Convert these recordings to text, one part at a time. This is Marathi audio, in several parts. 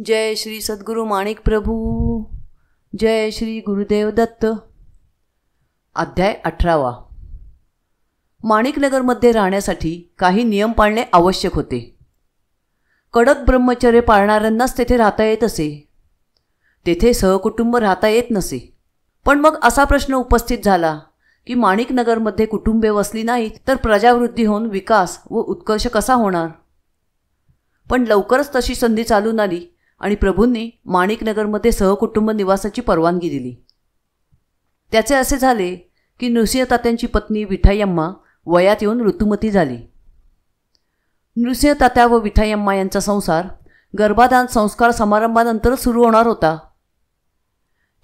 जय श्री सद्गुरु माणिक प्रभू, जय श्री गुरुदेव दत्त। अध्याय 18। माणिकनगरमध्ये राहण्यासाठी काही नियम पाळणे आवश्यक होते। कडक ब्रह्मचर्य पाळणाऱ्यांनाच तेथे राहता येत असे। तेथे सहकुटुंब राहता येत नसे। पण मग असा प्रश्न उपस्थित झाला की माणिकनगरमध्ये कुटुंबे वसली नाहीत तर प्रजावृद्धी होऊन विकास व उत्कर्ष कसा होणार। पण लवकरच तशी संधी चालून आली आणि प्रभूंनी माणिकनगरमध्ये सहकुटुंब निवासाची परवानगी दिली। त्याचे असे झाले की नृसिंह तात्यांची पत्नी विठाईअम्मा वयात येऊन ऋतुमती झाली। नृसिंह तात्या व विठाईअम्मा यांचा संसार गर्भाधान संस्कार समारंभानंतर सुरू होणार होता।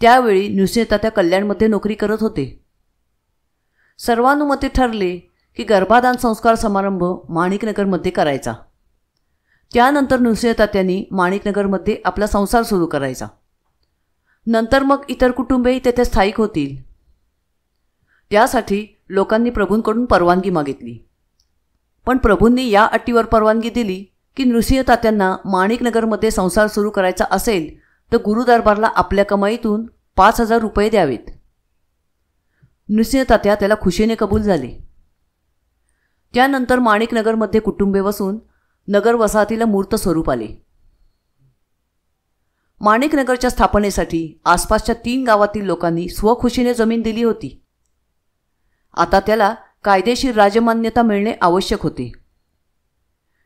त्यावेळी नृसिंह तात्या कल्याणमध्ये नोकरी करत होते। सर्वानुमते ठरले की गर्भाधान संस्कार समारंभ माणिकनगरमध्ये करायचा। त्यानंतर नृसिंह तात्यांनी माणिकनगरमध्ये आपला संसार सुरू करायचा। नंतर मग इतर कुटुंबेही तेथे स्थायिक होतील। त्यासाठी लोकांनी प्रभूंकडून परवानगी मागितली। पण प्रभूंनी या अटीवर परवानगी दिली की नृसिंह तात्यांना माणिकनगरमध्ये संसार सुरू करायचा असेल तर गुरुदरबारला आपल्या कमाईतून 5,000 रुपये द्यावेत। नृसिंह तात्या त्याला खुशीने कबूल झाले। त्यानंतर माणिकनगरमध्ये कुटुंबे वसून नगर वसाहतीला मूर्त स्वरूप आले। माणिकनगरच्या स्थापनेसाठी आसपासच्या 3 गावातील लोकांनी स्वखुशीने जमीन दिली होती। आता त्याला कायदेशीर राजमान्यता मिळणे आवश्यक होते।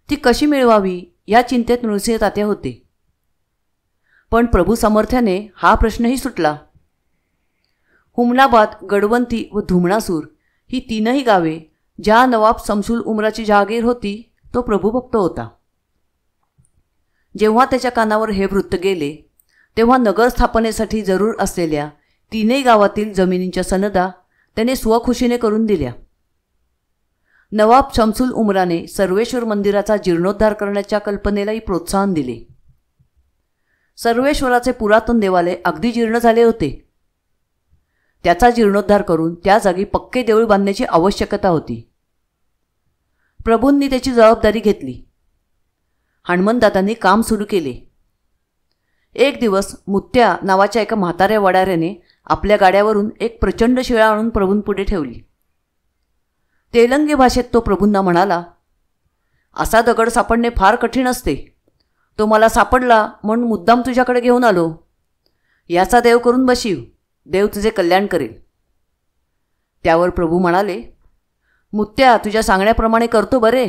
ती कशी मिळवावी या चिंतेत नृसिंह तात्या होते। पण प्रभू सामर्थ्याने हा प्रश्नही सुटला। हुमनाबाद, गडवंती व धुमणासूर ही 3ही गावे ज्या नवाब शमसुल उमराची जहागीर होती तो प्रभुभक्त होता। जेव्हा त्याच्या कानावर हे वृत्त गेले तेव्हा नगर स्थापनेसाठी जरूर असलेल्या 3ही गावातील जमिनींच्या सनदा त्याने स्वखुशीने करून दिल्या। नवाब शमसुल उमराने सर्वेश्वर मंदिराचा जीर्णोद्धार करण्याच्या कल्पनेलाही प्रोत्साहन दिले। सर्वेश्वराचे पुरातन देवालय अगदी जीर्ण झाले होते। त्याचा जीर्णोद्धार करून त्या जागी पक्के देऊळ बांधण्याची आवश्यकता होती। प्रभूंनी त्याची जबाबदारी घेतली। हनुमंतदादांनी काम सुरू केले। एक दिवस मुत्या नावाच्या एका म्हाताऱ्या वडाऱ्याने आपल्या गाड्यावरून एक प्रचंड शिळा आणून प्रभूंपुढे ठेवली। तेलंगी भाषेत तो प्रभूंना म्हणाला, असा दगड सापडणे फार कठीण असते। तो मला सापडला म्हणून मुद्दाम तुझ्याकडे घेऊन आलो। याचा देव करून बशीव, देव तुझे कल्याण करेल। त्यावर प्रभू म्हणाले, मुत्या तुझ्या सांगण्याप्रमाणे करतो बरे।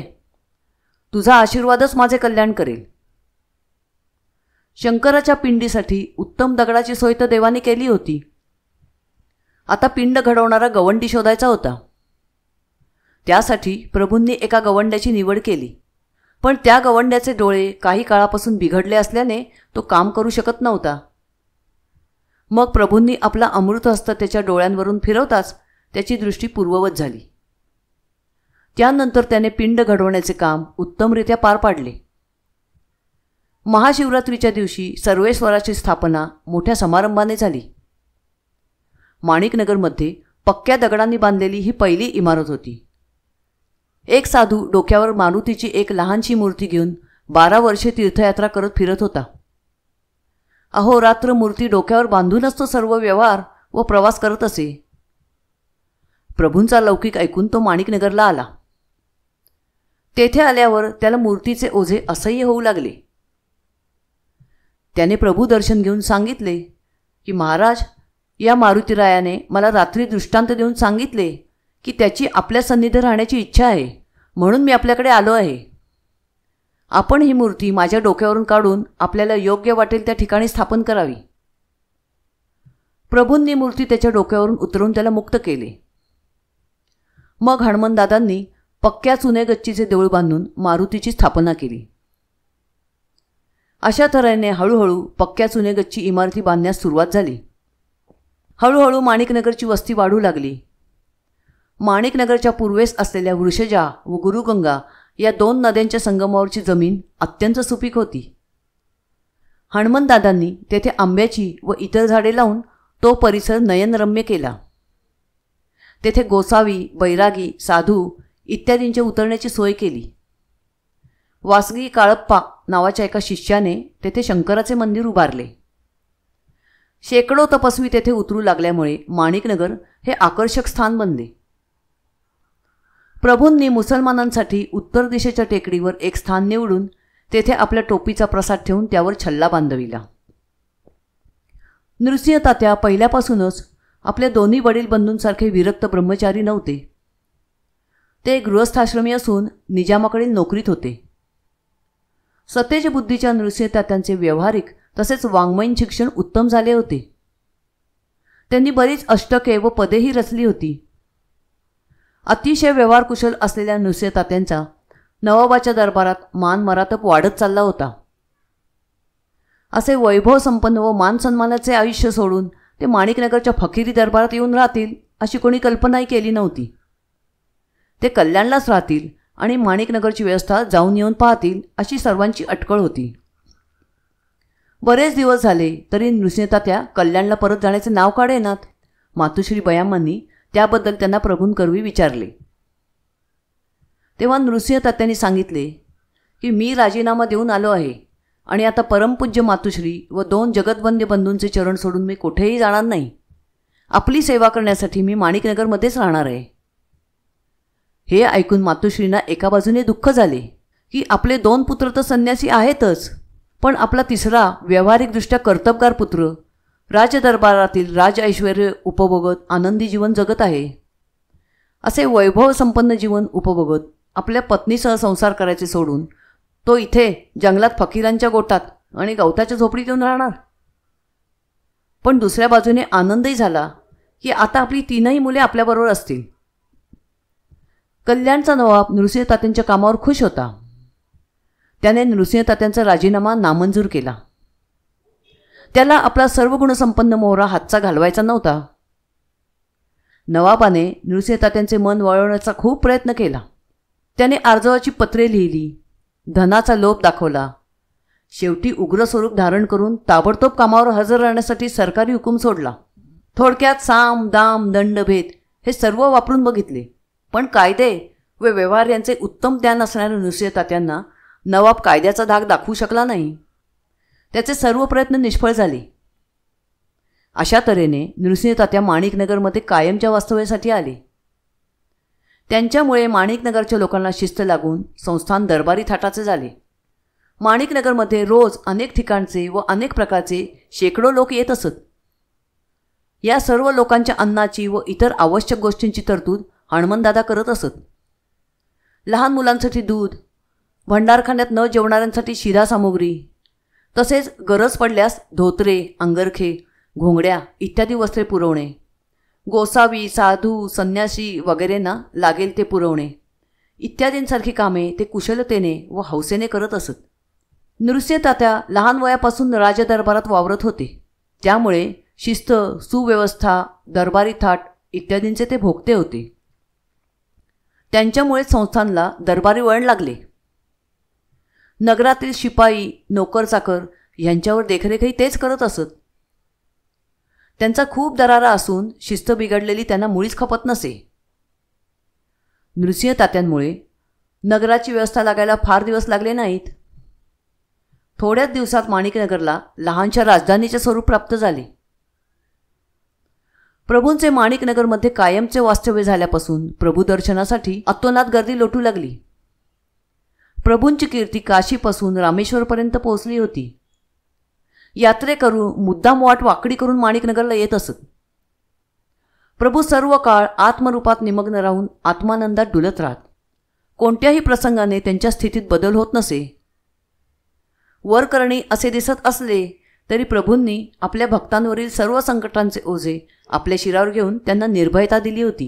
तुझा आशीर्वादच माझे कल्याण करेल। शंकराच्या पिंडीसाठी उत्तम दगडाची सोय तर देवाने केली होती। आता पिंड घडवणारा गवंडी शोधायचा होता। त्यासाठी प्रभूंनी एका गवंड्याची निवड केली। पण त्या गवंड्याचे डोळे काही काळापासून बिघडले असल्याने तो काम करू शकत नव्हता। मग प्रभूंनी आपला अमृत हस्त त्याच्या डोळ्यांवरून फिरवताच त्याची दृष्टी पूर्ववत झाली। त्यानंतर त्याने पिंड घडवण्याचे काम उत्तमरित्या पार पाडले। महाशिवरात्रीच्या दिवशी सर्वेश्वराची स्थापना मोठ्या समारंभाने झाली। माणिकनगरमध्ये पक्क्या दगडांनी बांधलेली ही पहिली इमारत होती। एक साधू डोक्यावर मारुतीची एक लहानशी मूर्ती घेऊन 12 वर्षे तीर्थयात्रा करत फिरत होता। अहोरात्र मूर्ती डोक्यावर बांधूनच तो सर्व व्यवहार व प्रवास करत असे। प्रभूंचा लौकिक ऐकून तो माणिकनगरला आला। तेथे आल्यावर त्याला मूर्तीचे ओझे असह्य होऊ लागले। त्याने प्रभू दर्शन घेऊन सांगितले की महाराज, या मारुतीरायाने मला रात्री दृष्टांत देऊन सांगितले की त्याची आपल्या सन्निधी राहण्याची इच्छा आहे, म्हणून मी आपल्याकडे आलो आहे। आपण ही मूर्ती माझ्या डोक्यावरून काढून आपल्याला योग्य वाटेल त्या ठिकाणी स्थापन करावी। प्रभूंनी मूर्ती त्याच्या डोक्यावरून उतरवून त्याला मुक्त केले। मग हनुमंतदादांनी पक्क्या चुने गच्चीचे देऊळ बांधून मारुतीची स्थापना केली। अशा तऱ्हेने हळूहळू पक्क्या चुने गच्ची इमारती बांधण्यास सुरुवात झाली। हळूहळू माणिकनगरची वस्ती वाढू लागली। माणिकनगरच्या पूर्वेस असलेल्या वृषजा व गुरुगंगा या 2 नद्यांच्या संगमावरची जमीन अत्यंत सुपीक होती। हनुमंतदादांनी तेथे आंब्याची व इतर झाडे लावून तो परिसर नयनरम्य केला। तेथे गोसावी, बैरागी, साधू इत्यादींचे उतरण्याची सोय केली। वासगी काळप्पा नावाच्या एका शिष्याने तेथे शंकराचे मंदिर उभारले. शेकडो तपस्वी तेथे उतरू लागल्यामुळे माणिकनगर हे आकर्षक स्थान बनले. प्रभूंनी मुसलमानांसाठी उत्तर दिशेच्या टेकडीवर एक स्थान निवडून तेथे आपल्या टोपीचा प्रसाद ठेवून त्यावर छल्ला बांधविला. नृसिंह तात्या पहिल्यापासूनच आपल्या दोन्ही वडील बंधूंसारखे विरक्त ब्रह्मचारी नव्हते. ते गृहस्थाश्रमी असून निजामाकडील नोकरीत होते. सतेज बुद्धीच्या नृसिंह तात्यांचे व्यावहारिक तसेच वाङ्मयीन शिक्षण उत्तम झाले होते. त्यांनी बरीच अष्टके व पदेही रचली होती. अतिशय व्यवहारकुशल असलेल्या नृसिंह तात्यांचा नवाबाच्या दरबारात मान मरातब वाढत चालला होता. असे वैभव संपन्न व मानसन्मानाचे आयुष्य सोडून ते माणिकनगरच्या फकिरी दरबारात येऊन राहतील अशी कोणी कल्पनाही केली नव्हती. ते कल्याणलाच राहतील आणि माणिकनगरची व्यवस्था जाऊन येऊन पाहतील अशी सर्वांची अटकळ होती. बरेच दिवस झाले तरी नृसिंह तात्या कल्याणला परत जाण्याचे नाव काढेनात. मातुश्री बयामांनी त्याबद्दल त्यांना प्रभूंकरवी विचारले. तेव्हा नृसिंह तात्यांनी सांगितले की मी राजीनामा देऊन आलो आहे आणि आता परमपूज्य मातुश्री व 2 जगतवंद्य बंधूंचे चरण सोडून मी कुठेही जाणार नाही. आपली सेवा करण्यासाठी मी माणिकनगरमध्येच राहणार आहे. हे ऐकून मातुश्रींना एका बाजूने दुःख झाले की आपले 2 पुत्र तर संन्यासी आहेतच, पण आपला तिसरा व्यावहारिकदृष्ट्या कर्तबगार पुत्र राजदरबारातील राज ऐश्वर्य उपभोगत आनंदी जीवन जगत आहे. असे वैभव संपन्न जीवन उपभोगत आपल्या पत्नीसह संसार करायचे सोडून तो इथे जंगलात फकीरांच्या गोटात आणि गवताच्या झोपडीत येऊन राहणार. पण दुसऱ्या बाजूने आनंदही झाला की आता आपली 3ही मुले आपल्याबरोबर असतील. कल्याणचा नवाब नृसिंह तात्यांच्या कामावर खुश होता. त्याने नृसिंह तात्यांचा राजीनामा नामंजूर केला. त्याला आपला सर्व गुणसंपन्न मोहरा हातचा घालवायचा नव्हता. नवाबाने नृसिंह तात्यांचे मन वळवण्याचा खूप प्रयत्न केला. त्याने अर्जावाची पत्रे लिहिली, धनाचा लोभ दाखवला. शेवटी उग्र स्वरूप धारण करून ताबडतोब कामावर हजर राहण्यासाठी सरकारी हुकूम सोडला. थोडक्यात साम दाम दंडभेद हे सर्व वापरून बघितले, पण कायदे व व्यवहार यांचे उत्तम ज्ञान असणाऱ्या नृसिंह तात्यांना नवाब कायद्याचा धाक दाखवू शकला नाही. त्याचे सर्व प्रयत्न निष्फळ झाले. अशा तऱ्हेने नृसिंह तात्या माणिकनगरमध्ये कायमच्या वास्तव्यासाठी आले. त्यांच्यामुळे माणिकनगरच्या लोकांना शिस्त लागून संस्थान दरबारी थाटाचे झाले. माणिकनगरमध्ये रोज अनेक ठिकाणचे व अनेक प्रकारचे शेकडो लोक येत असत. या सर्व लोकांच्या अन्नाची व इतर आवश्यक गोष्टींची तरतूद हणमंतदादा करत असत. लहान मुलांसाठी दूध, भंडारखान्यात न जेवणाऱ्यांसाठी शिधा सामुग्री, तसेच गरज पडल्यास धोतरे, अंगरखे, घोंगड्या इत्यादी वस्त्रे पुरवणे, गोसावी, साधू, संन्यासी वगैरेंना लागेल ते पुरवणे इत्यादींसारखी कामे ते कुशलतेने व हौसेने करत असत. नृसिंह तात्या लहान वयापासून राजदरबारात वावरत होते. त्यामुळे शिस्त, सुव्यवस्था, दरबारी थाट इत्यादींचे ते भोगते होते. त्यांच्यामुळे संस्थानला दरबारी वळण लागले. नगरातील शिपाई, नोकर-चाकर यांच्यावर देखरेखही तेच करत असत. त्यांचा खूप दरारा असून शिस्त बिघडलेली त्यांना मुळीच खपत नसे. नृसिंह तात्यांमुळे नगराची व्यवस्था लागायला फार दिवस लागले नाहीत. थोड्याच दिवसात माणिकनगरला लहानशा राजधानीचे स्वरूप प्राप्त झाले. प्रभूंचे माणिकनगरमध्ये कायमचे वास्तव्य झाल्यापासून प्रभूदर्शनासाठी अतोनात गर्दी लोटू लागली. प्रभूंची कीर्ती काशीपासून रामेश्वरपर्यंत पोहोचली होती. यात्रेकरू मुद्दाम वाट वाकडी करून माणिकनगरला येत असत. प्रभू सर्व काळ आत्मरूपात निमग्न राहून आत्मानंदात डुलत राहत. कोणत्याही प्रसंगाने त्यांच्या स्थितीत बदल होत नसे. वरकरणी असे दिसत असले तरी प्रभूंनी आपल्या भक्तांवरील सर्व संकटांचे ओझे आपल्या शिरावर घेऊन त्यांना निर्भयता दिली होती.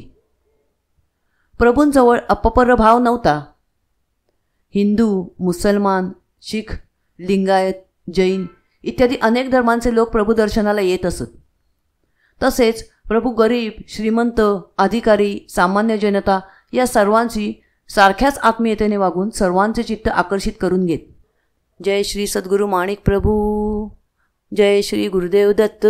प्रभूंजवळ अपपर भाव नव्हता. हिंदू, मुसलमान, शीख, लिंगायत, जैन इत्यादी अनेक धर्मांचे लोक प्रभूदर्शनाला येत असत. तसेच प्रभू गरीब, श्रीमंत, अधिकारी, सामान्य जनता या सर्वांशी सारख्याच आत्मीयतेने वागून सर्वांचे चित्त आकर्षित करून घेत. जय श्री सद्गुरू माणिक प्रभू. जय श्री गुरुदेव दत्त.